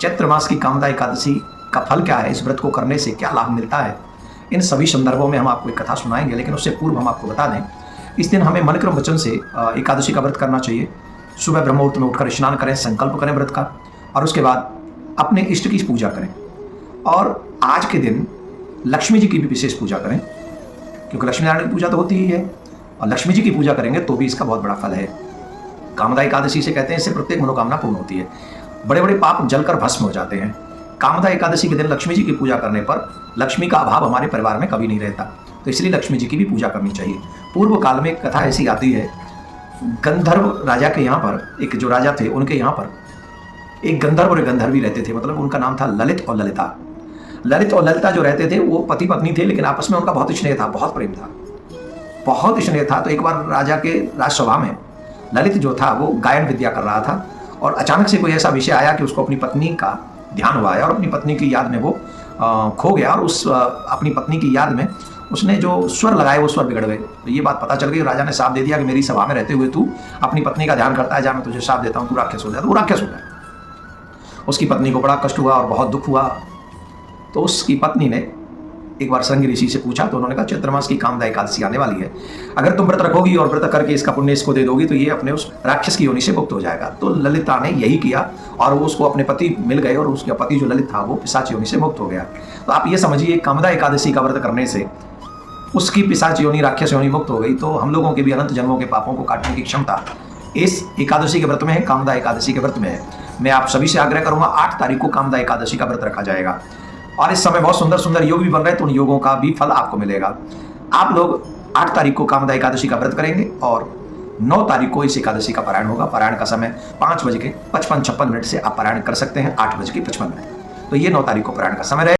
चैत्र मास की कामदा एकादशी का फल क्या है, इस व्रत को करने से क्या लाभ मिलता है, इन सभी संदर्भों में हम आपको एक कथा सुनाएंगे। लेकिन उससे पूर्व हम आपको बता दें, इस दिन हमें मन क्रम वचन से एकादशी का व्रत करना चाहिए। सुबह ब्रह्म मुहूर्त में उठकर स्नान करें, संकल्प करें व्रत का, और उसके बाद अपने इष्ट की पूजा करें। और आज के दिन लक्ष्मी जी की भी विशेष पूजा करें, क्योंकि लक्ष्मी नारायण की पूजा तो होती ही है, और लक्ष्मी जी की पूजा करेंगे तो भी इसका बहुत बड़ा फल है। कामदा एकादशी से कहते हैं इससे प्रत्येक मनोकामना पूर्ण होती है, बड़े बड़े पाप जलकर भस्म हो जाते हैं। कामदा एकादशी के दिन लक्ष्मी जी की पूजा करने पर लक्ष्मी का अभाव हमारे परिवार में कभी नहीं रहता, तो इसलिए लक्ष्मी जी की भी पूजा करनी चाहिए। पूर्व काल में एक कथा ऐसी आती है, गंधर्व राजा के यहाँ पर, एक जो राजा थे उनके यहाँ पर एक गंधर्व और एक गंधर्वी रहते थे, मतलब उनका नाम था ललित और ललिता। ललित और ललिता जो रहते थे वो पति पत्नी थे, लेकिन आपस में उनका बहुत स्नेह था, बहुत प्रेम था, बहुत स्नेह था। तो एक बार राजा के राजसभा में ललित जो था वो गायन विद्या कर रहा था, और अचानक से कोई ऐसा विषय आया कि उसको अपनी पत्नी का ध्यान हुआ है, और अपनी पत्नी की याद में वो खो गया, और उस अपनी पत्नी की याद में उसने जो स्वर लगाए वो स्वर बिगड़ गए। तो ये बात पता चल गई, राजा ने साफ दे दिया कि मेरी सभा में रहते हुए तू अपनी पत्नी का ध्यान करता है, जा मैं तुझे साफ देता हूँ, तू राक्षस हो जाए। तो वो राक्षस हो गया। उसकी पत्नी को बड़ा कष्ट हुआ और बहुत दुख हुआ। तो उसकी पत्नी ने एक बार श्रृंगी ऋषि से पूछा, तो उन्होंने कहा चैत्र मास की कामदा एकादशी आने वाली है, अगर तुम व्रत रखोगी और व्रत करके इसका पुण्य इसको दे दोगी तो ये अपने उस राक्षस की योनि से मुक्त हो जाएगा। तो ललिता ने यही किया, और वो उसको अपने पति मिल गए, और उसका पति जो ललित था वो पिशाच योनि से मुक्त हो गया। तो आप ये समझिए, कामदा एकादशी का व्रत करने से उसकी पिशाच योनि, राक्षस योनि मुक्त हो गई। तो हम लोगों के भी अनंत जन्मों के पापों को काटने की क्षमता इस एकादशी के व्रत में है, कामदा एकादशी के व्रत में है। मैं आप सभी से आग्रह करूंगा, 8 तारीख को कामदा एकादशी का व्रत रखा जाएगा, और इस समय बहुत सुंदर सुंदर योग भी बन रहे हैं, तो उन योगों का भी फल आपको मिलेगा। आप लोग 8 तारीख को कामदा एकादशी का व्रत करेंगे, और 9 तारीख को इस एकादशी का पारायण होगा। पारायण का समय 5:55 से आप पारायण कर सकते हैं, 8:55। तो ये 9 तारीख को पारायण का समय रहेगा।